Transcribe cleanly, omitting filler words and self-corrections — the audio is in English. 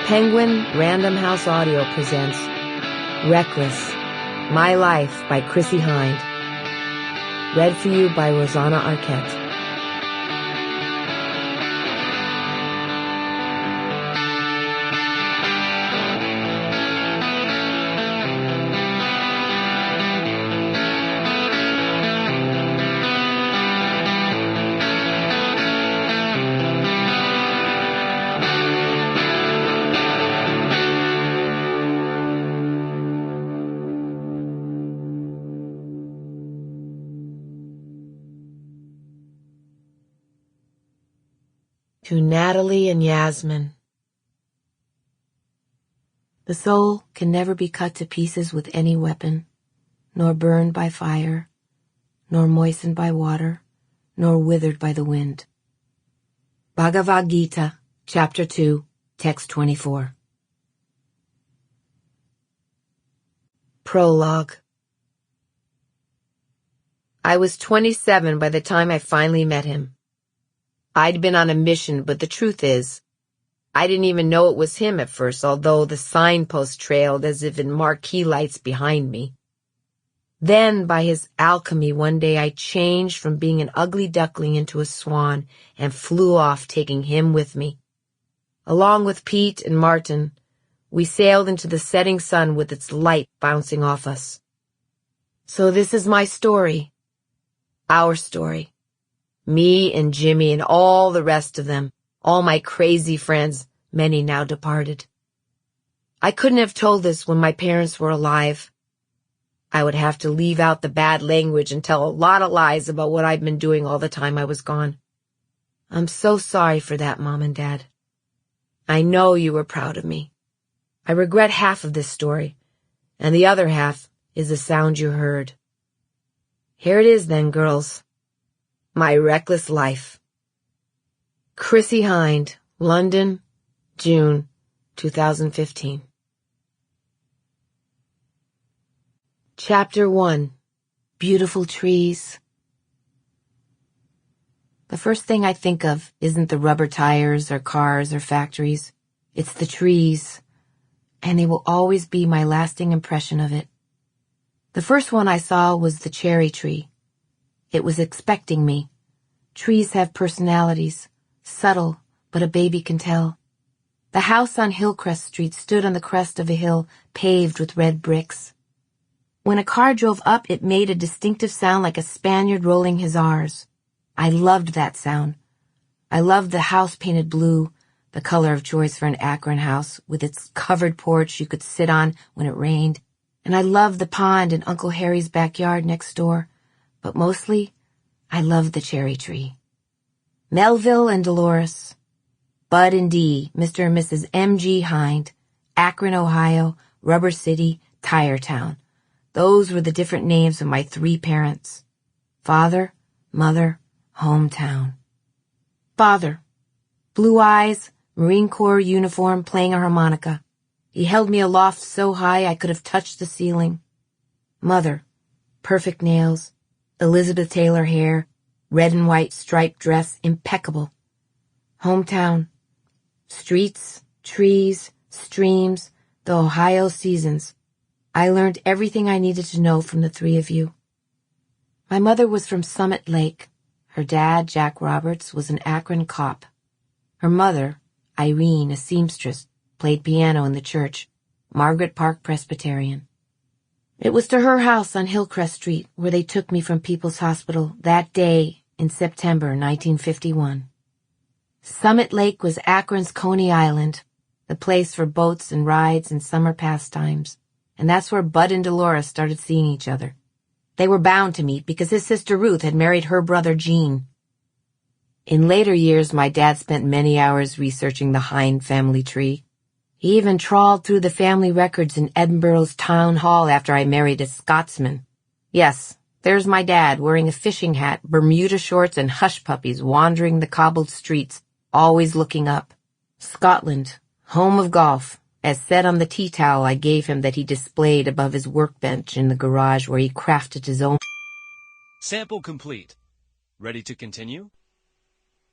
Penguin Random House Audio presents Reckless, My Life by Chrissie Hynde. Read for you by Rosanna Arquette. To Natalie and Yasmin. The soul can never be cut to pieces with any weapon, nor burned by fire, nor moistened by water, nor withered by the wind. Bhagavad Gita, Chapter 2, Text 24. Prologue. I was 27 by the time I finally met him. I'd been on a mission, but the truth is, I didn't even know it was him at first, although the signpost trailed as if in marquee lights behind me. Then, by his alchemy, one day I changed from being an ugly duckling into a swan and flew off, taking him with me. Along with Pete and Martin, we sailed into the setting sun with its light bouncing off us. So this is my story. Our story. Me and Jimmy and all the rest of them, all my crazy friends, many now departed. I couldn't have told this when my parents were alive. I would have to leave out the bad language and tell a lot of lies about what I'd been doing all the time I was gone. I'm so sorry for that, Mom and Dad. I know you were proud of me. I regret half of this story, and the other half is the sound you heard. Here it is then, girls. My Reckless Life. Chrissie Hynde, London, June, 2015. Chapter 1. Beautiful Trees. The first thing I think of isn't the rubber tires or cars or factories. It's the trees, and they will always be my lasting impression of it. The first one I saw was the cherry tree. It was expecting me. Trees have personalities, subtle, but a baby can tell. The house on Hillcrest Street stood on the crest of a hill paved with red bricks. When a car drove up, it made a distinctive sound like a Spaniard rolling his R's. I loved that sound. I loved the house painted blue, the color of choice for an Akron house, with its covered porch you could sit on when it rained. And I loved the pond in Uncle Harry's backyard next door. But mostly, I loved the cherry tree. Melville and Dolores, Bud and Dee, Mr. and Mrs. M.G. Hynde, Akron, Ohio, Rubber City, Tire Town. Those were the different names of my three parents. Father, mother, hometown. Father, blue eyes, Marine Corps uniform, playing a harmonica. He held me aloft so high I could have touched the ceiling. Mother, perfect nails, Elizabeth Taylor hair, red and white striped dress, impeccable. Hometown, streets, trees, streams, the Ohio seasons. I learned everything I needed to know from the three of you. My mother was from Summit Lake. Her dad, Jack Roberts, was an Akron cop. Her mother, Irene, a seamstress, played piano in the church, Margaret Park Presbyterian. It was to her house on Hillcrest Street where they took me from People's Hospital that day in September 1951. Summit Lake was Akron's Coney Island, the place for boats and rides and summer pastimes, and that's where Bud and Dolores started seeing each other. They were bound to meet because his sister Ruth had married her brother Gene. In later years, my dad spent many hours researching the Hynde family tree. He even trawled through the family records in Edinburgh's town hall after I married a Scotsman. Yes, there's my dad wearing a fishing hat, Bermuda shorts, and hush puppies wandering the cobbled streets, always looking up. Scotland, home of golf, as said on the tea towel I gave him that he displayed above his workbench in the garage where he crafted his own. Sample complete. Ready to continue?